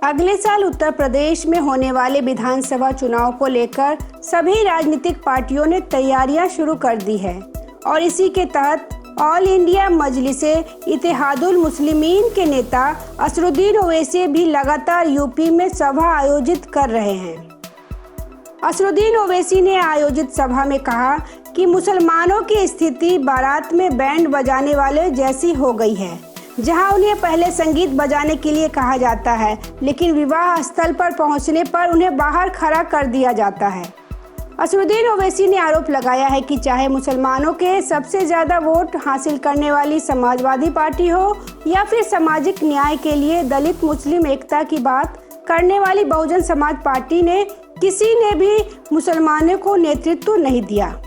अगले साल उत्तर प्रदेश में होने वाले विधानसभा चुनाव को लेकर सभी राजनीतिक पार्टियों ने तैयारियां शुरू कर दी है और इसी के तहत ऑल इंडिया मजलिसे इत्तेहादुल मुस्लिमीन के नेता असरुद्दीन ओवैसी भी लगातार यूपी में सभा आयोजित कर रहे हैं। असरुद्दीन ओवैसी ने आयोजित सभा में कहा कि मुसलमानों की स्थिति बारात में बैंड बजाने वाले जैसी हो गई है, जहां उन्हें पहले संगीत बजाने के लिए कहा जाता है, लेकिन विवाह स्थल पर पहुंचने पर उन्हें बाहर खड़ा कर दिया जाता है। असरुद्दीन ओवैसी ने आरोप लगाया है कि चाहे मुसलमानों के सबसे ज़्यादा वोट हासिल करने वाली समाजवादी पार्टी हो या फिर सामाजिक न्याय के लिए दलित मुस्लिम एकता की बात करने वाली बहुजन समाज पार्टी ने किसी ने भी मुसलमानों को नेतृत्व नहीं दिया।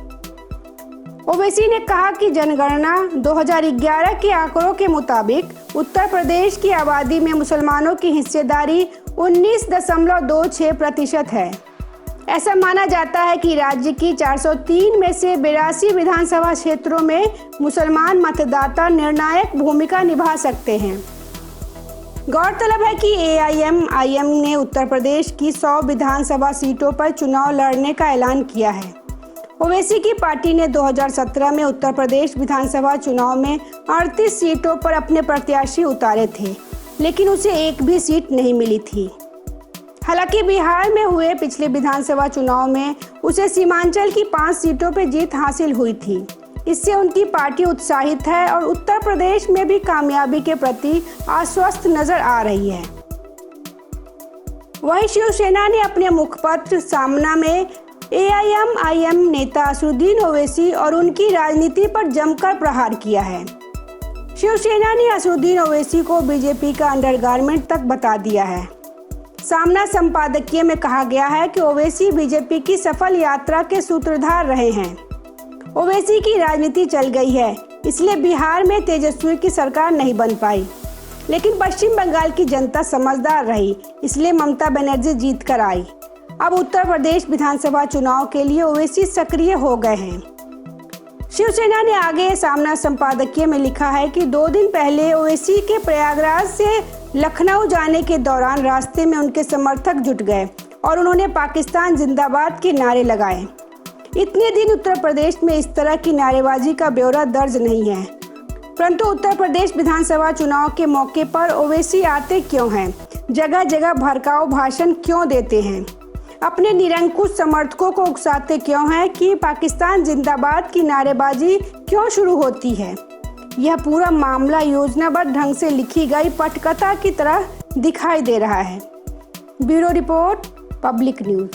ओवैसी ने कहा कि जनगणना 2011 के आंकड़ों के मुताबिक उत्तर प्रदेश की आबादी में मुसलमानों की हिस्सेदारी 19.26% है। ऐसा माना जाता है कि राज्य की 403 में से 82 विधानसभा क्षेत्रों में मुसलमान मतदाता निर्णायक भूमिका निभा सकते हैं। गौरतलब है कि AIMIM ने उत्तर प्रदेश की 100 विधानसभा सीटों पर चुनाव लड़ने का ऐलान किया है। ओवैसी की पार्टी ने 2017 में उत्तर प्रदेश विधानसभा चुनाव में 38 सीटों पर अपने प्रत्याशी उतारे थे, लेकिन उसे एक भी सीट नहीं मिली थी। हालांकि बिहार में हुए पिछले विधानसभा चुनाव में उसे सीमांचल की 5 सीटों पर जीत हासिल हुई थी। इससे उनकी पार्टी उत्साहित है और उत्तर प्रदेश में भी कामयाबी के प्रति आश्वस्त नजर आ रही है। वहीं शिवसेना ने अपने मुखपत्र सामना में AIMIM नेता असरुद्दीन ओवैसी और उनकी राजनीति पर जमकर प्रहार किया है। शिवसेना ने असरुद्दीन ओवैसी को बीजेपी का अंडरगारमेंट तक बता दिया है। सामना संपादकीय में कहा गया है कि ओवैसी बीजेपी की सफल यात्रा के सूत्रधार रहे हैं। ओवैसी की राजनीति चल गई है, इसलिए बिहार में तेजस्वी की सरकार नहीं बन पाई, लेकिन पश्चिम बंगाल की जनता समझदार रही, इसलिए ममता बनर्जी जीत कर आई। अब उत्तर प्रदेश विधानसभा चुनाव के लिए ओवैसी सक्रिय हो गए हैं। शिवसेना ने आगे सामना संपादकीय में लिखा है कि 2 दिन पहले ओवैसी के प्रयागराज से लखनऊ जाने के दौरान रास्ते में उनके समर्थक जुट गए और उन्होंने पाकिस्तान जिंदाबाद के नारे लगाए। इतने दिन उत्तर प्रदेश में इस तरह की नारेबाजी का ब्यौरा दर्ज नहीं है, परंतु उत्तर प्रदेश विधानसभा चुनाव के मौके पर ओवैसी आते क्यों हैं? जगह जगह भड़काऊ भाषण क्यों देते हैं? अपने निरंकुश समर्थकों को उकसाते क्यों हैं कि पाकिस्तान जिंदाबाद की नारेबाजी क्यों शुरू होती है? यह पूरा मामला योजनाबद्ध ढंग से लिखी गई पटकथा की तरह दिखाई दे रहा है। Bureau report, public news.